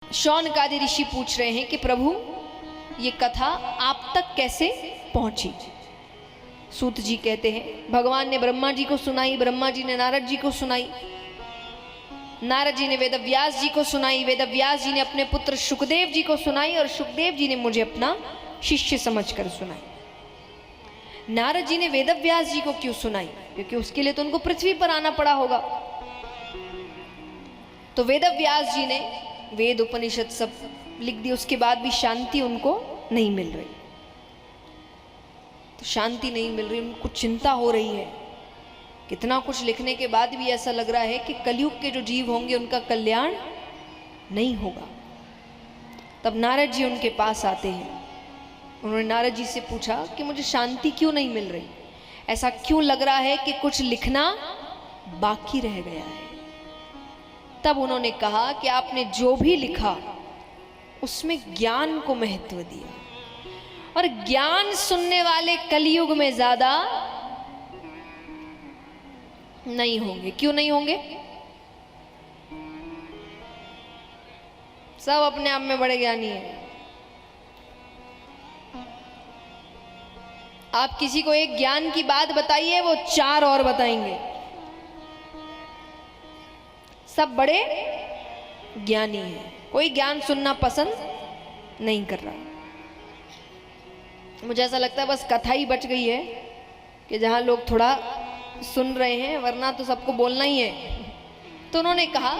शौनकादि ऋषि पूछ रहे हैं कि प्रभु ये कथा आप तक कैसे पहुंची। सूत जी कहते हैं भगवान ने ब्रह्मा जी को सुनाई, ब्रह्मा जी ने नारद जी को सुनाई, नारद जी ने वेदव्यास जी को सुनाई, वेदव्यास जी ने अपने पुत्र सुखदेव जी को सुनाई और सुखदेव जी ने मुझे अपना शिष्य समझकर सुनाई। नारद जी ने वेदव्यास जी को क्यों सुनाई? क्योंकि उसके लिए तो उनको पृथ्वी पर आना पड़ा होगा। तो वेदव्यास जी ने वेद उपनिषद सब लिख दिए, उसके बाद भी शांति उनको नहीं मिल रही। तो शांति नहीं मिल रही, उनको चिंता हो रही है। कितना कुछ लिखने के बाद भी ऐसा लग रहा है कि कलयुग के जो जीव होंगे उनका कल्याण नहीं होगा। तब नारद जी उनके पास आते हैं। उन्होंने नारद जी से पूछा कि मुझे शांति क्यों नहीं मिल रही, ऐसा क्यों लग रहा है कि कुछ लिखना बाकी रह गया है। तब उन्होंने कहा कि आपने जो भी लिखा उसमें ज्ञान को महत्व दिया, और ज्ञान सुनने वाले कलयुग में ज्यादा नहीं होंगे। क्यों नहीं होंगे? सब अपने आप में बड़े ज्ञानी हैं। आप किसी को एक ज्ञान की बात बताइए, वो 4 और बताएंगे। सब बड़े ज्ञानी हैं, कोई ज्ञान सुनना पसंद नहीं कर रहा। मुझे ऐसा लगता है बस कथा ही बच गई है कि जहां लोग थोड़ा सुन रहे हैं, वरना तो सबको बोलना ही है। तो उन्होंने कहा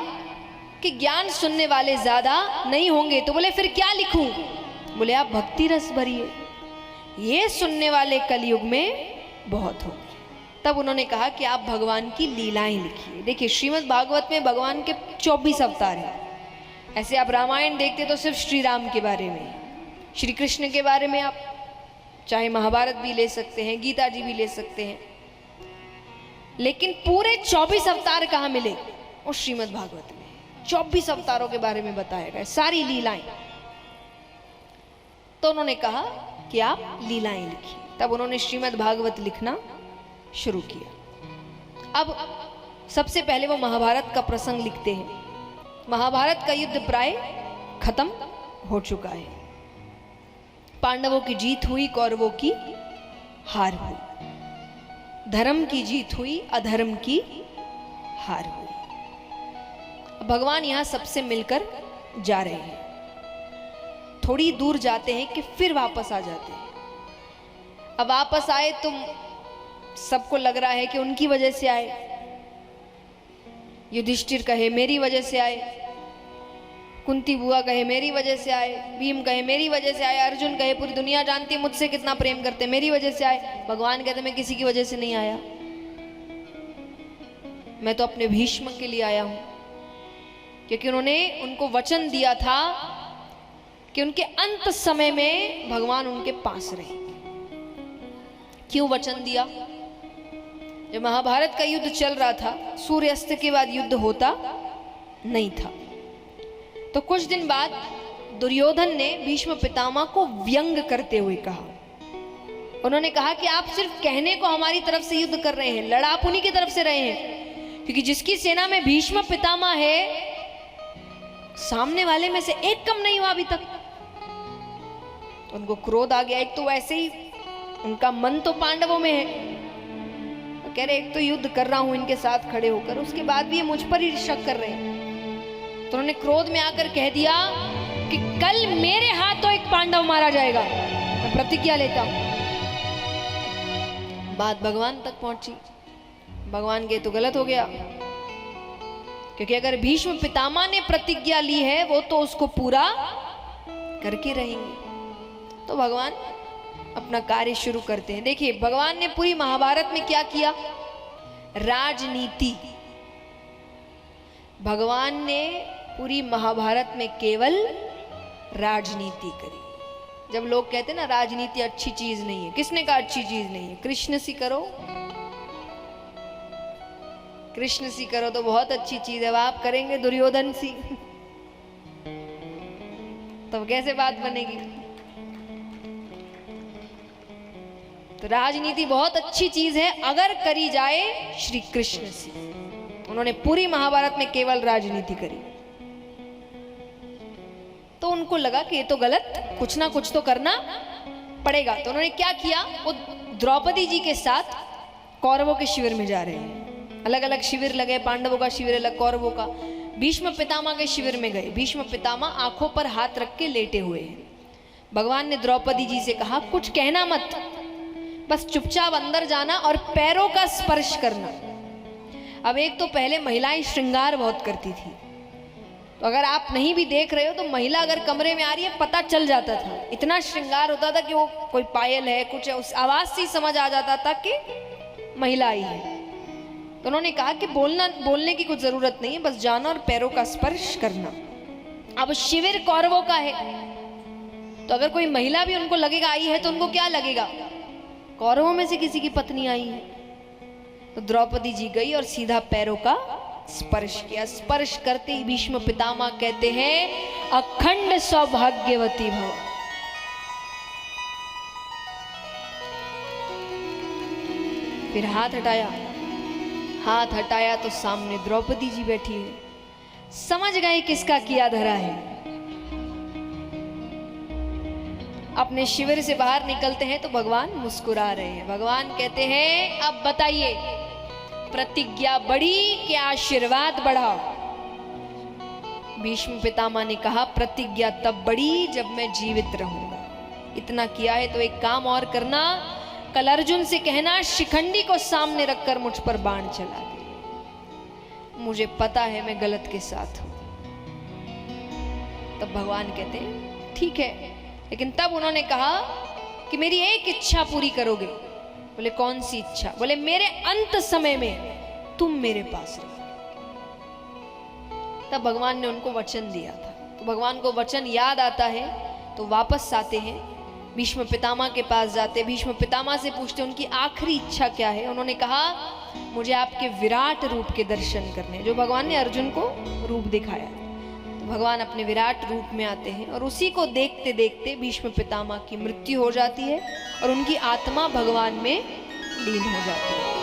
कि ज्ञान सुनने वाले ज्यादा नहीं होंगे। तो बोले फिर क्या लिखूं? बोले आप भक्ति रस भरिए, ये सुनने वाले कलयुग में बहुत होंगे। तब उन्होंने कहा कि आप भगवान की लीलाएं लिखिए। देखिए श्रीमद् भागवत में भगवान के 24 अवतार हैं। ऐसे आप रामायण देखते तो सिर्फ श्री राम के बारे में, श्री कृष्ण के बारे में आप चाहे महाभारत भी ले सकते हैं, गीता जी भी ले सकते हैं, लेकिन पूरे 24 अवतार कहाँ मिले? और श्रीमद् भागवत में 24 अवतारों के बारे में बताया गया, सारी लीलाएं। तो उन्होंने कहा कि आप लीलाएं लिखिए। तब उन्होंने श्रीमद् भागवत लिखना शुरू किया। अब सबसे पहले वो महाभारत का प्रसंग लिखते हैं। महाभारत का युद्ध प्राय खत्म हो चुका है। पांडवों की जीत हुई, कौरवों की हार हुई। धर्म की जीत हुई, अधर्म की हार हुई। भगवान यहां सबसे मिलकर जा रहे हैं। थोड़ी दूर जाते हैं कि फिर वापस आ जाते हैं। अब वापस आए तो सबको लग रहा है कि उनकी वजह से आए। युधिष्ठिर कहे मेरी वजह से आए, कुंती बुआ कहे मेरी वजह से आए, भीम कहे मेरी वजह से आए, अर्जुन कहे पूरी दुनिया जानती है मुझसे कितना प्रेम करते, मेरी वजह से आए। भगवान कहते मैं किसी की वजह से नहीं आया, मैं तो अपने भीष्म के लिए आया हूं, क्योंकि उन्होंने उनको वचन दिया था कि उनके अंत समय में भगवान उनके पास रहे। क्यों वचन दिया? जब महाभारत का युद्ध चल रहा था, सूर्यास्त के बाद युद्ध होता नहीं था, तो कुछ दिन बाद दुर्योधन ने भीष्म पितामह को व्यंग करते हुए कहा। उन्होंने कहा कि आप सिर्फ कहने को हमारी तरफ से युद्ध कर रहे हैं, लड़ा आप उन्हीं की तरफ से रहे हैं, क्योंकि जिसकी सेना में भीष्म पितामह है, सामने वाले में से एक कम नहीं हुआ अभी तक। उनको क्रोध आ गया। एक तो वैसे ही उनका मन तो पांडवों में है, तो कह रहे एक तो युद्ध कर रहा हूं इनके साथ खड़े होकर, उसके बाद भी ये मुझ पर ही शक कर रहे हैं। तो उन्होंने क्रोध में आकर कह दिया कि कल मेरे हाथों एक पांडव मारा जाएगा, मैं प्रतिज्ञा लेता हूं। बात भगवान तक पहुंची। भगवान के तो गलत हो गया, क्योंकि अगर भीष्म पितामह ने प्रतिज्ञा ली है वो तो उसको पूरा करके रहेंगे। तो भगवान अपना कार्य शुरू करते हैं। देखिए भगवान ने पूरी महाभारत में क्या किया? राजनीति। भगवान ने पूरी महाभारत में केवल राजनीति करी। जब लोग कहते हैं ना राजनीति अच्छी चीज नहीं है, किसने कहा अच्छी चीज नहीं है? कृष्ण सी करो, कृष्ण सी करो तो बहुत अच्छी चीज है। आप करेंगे दुर्योधन सी तो कैसे बात बनेगी? तो राजनीति बहुत अच्छी चीज है अगर करी जाए श्री कृष्ण से। उन्होंने पूरी महाभारत में केवल राजनीति करी। तो उनको लगा कि ये तो गलत, कुछ ना कुछ तो करना पड़ेगा। तो उन्होंने क्या किया, वो द्रौपदी जी के साथ कौरवों के शिविर में जा रहे हैं। अलग अलग शिविर लगे, पांडवों का शिविर अलग, कौरवों का। भीष्म पितामह के शिविर में गए। भीष्म पितामह आंखों पर हाथ रख के लेटे हुए हैं। भगवान ने द्रौपदी जी से कहा, कुछ कहना मत, बस चुपचाप अंदर जाना और पैरों का स्पर्श करना। अब एक तो पहले महिलाएं श्रृंगार बहुत करती थी, तो अगर आप नहीं भी देख रहे हो तो महिला अगर कमरे में आ रही है पता चल जाता था। इतना श्रृंगार होता था कि वो कोई पायल है, कुछ है, उस आवाज से ही समझ आ जाता था कि महिला आई है। तो उन्होंने कहा कि बोलने की कुछ जरूरत नहीं है, बस जाना और पैरों का स्पर्श करना। अब शिविर कौरवों का है, तो अगर कोई महिला भी उनको लगेगा आई है तो उनको क्या लगेगा, कौरवों में से किसी की पत्नी आई है। तो द्रौपदी जी गई और सीधा पैरों का स्पर्श किया। स्पर्श करते ही भीष्म पितामह कहते हैं, अखंड सौभाग्यवती भव। फिर हाथ हटाया तो सामने द्रौपदी जी बैठी है। समझ गए किसका किया धरा है। अपने शिविर से बाहर निकलते हैं तो भगवान मुस्कुरा रहे हैं। भगवान कहते हैं, अब बताइए प्रतिज्ञा बढ़ी कि आशीर्वाद बढ़ा। भीष्म पितामह ने कहा, प्रतिज्ञा तब बढ़ी जब मैं जीवित रहूंगा। इतना किया है तो एक काम और करना, कल अर्जुन से कहना शिखंडी को सामने रखकर मुझ पर बाण चला दे। मुझे पता है मैं गलत के साथ हूं। तब भगवान कहते हैं ठीक है, लेकिन तब उन्होंने कहा कि मेरी एक इच्छा पूरी करोगे। बोले कौन सी इच्छा? बोले मेरे अंत समय में तुम मेरे पास रहो। तब भगवान ने उनको वचन दिया था। तो भगवान को वचन याद आता है तो वापस आते हैं, भीष्म पितामह के पास जाते। भीष्म पितामह से पूछते उनकी आखिरी इच्छा क्या है। उन्होंने कहा, मुझे आपके विराट रूप के दर्शन करने, जो भगवान ने अर्जुन को रूप दिखाया। तो भगवान अपने विराट रूप में आते हैं और उसी को देखते देखते भीष्म पितामह की मृत्यु हो जाती है और उनकी आत्मा भगवान में लीन हो जाती है।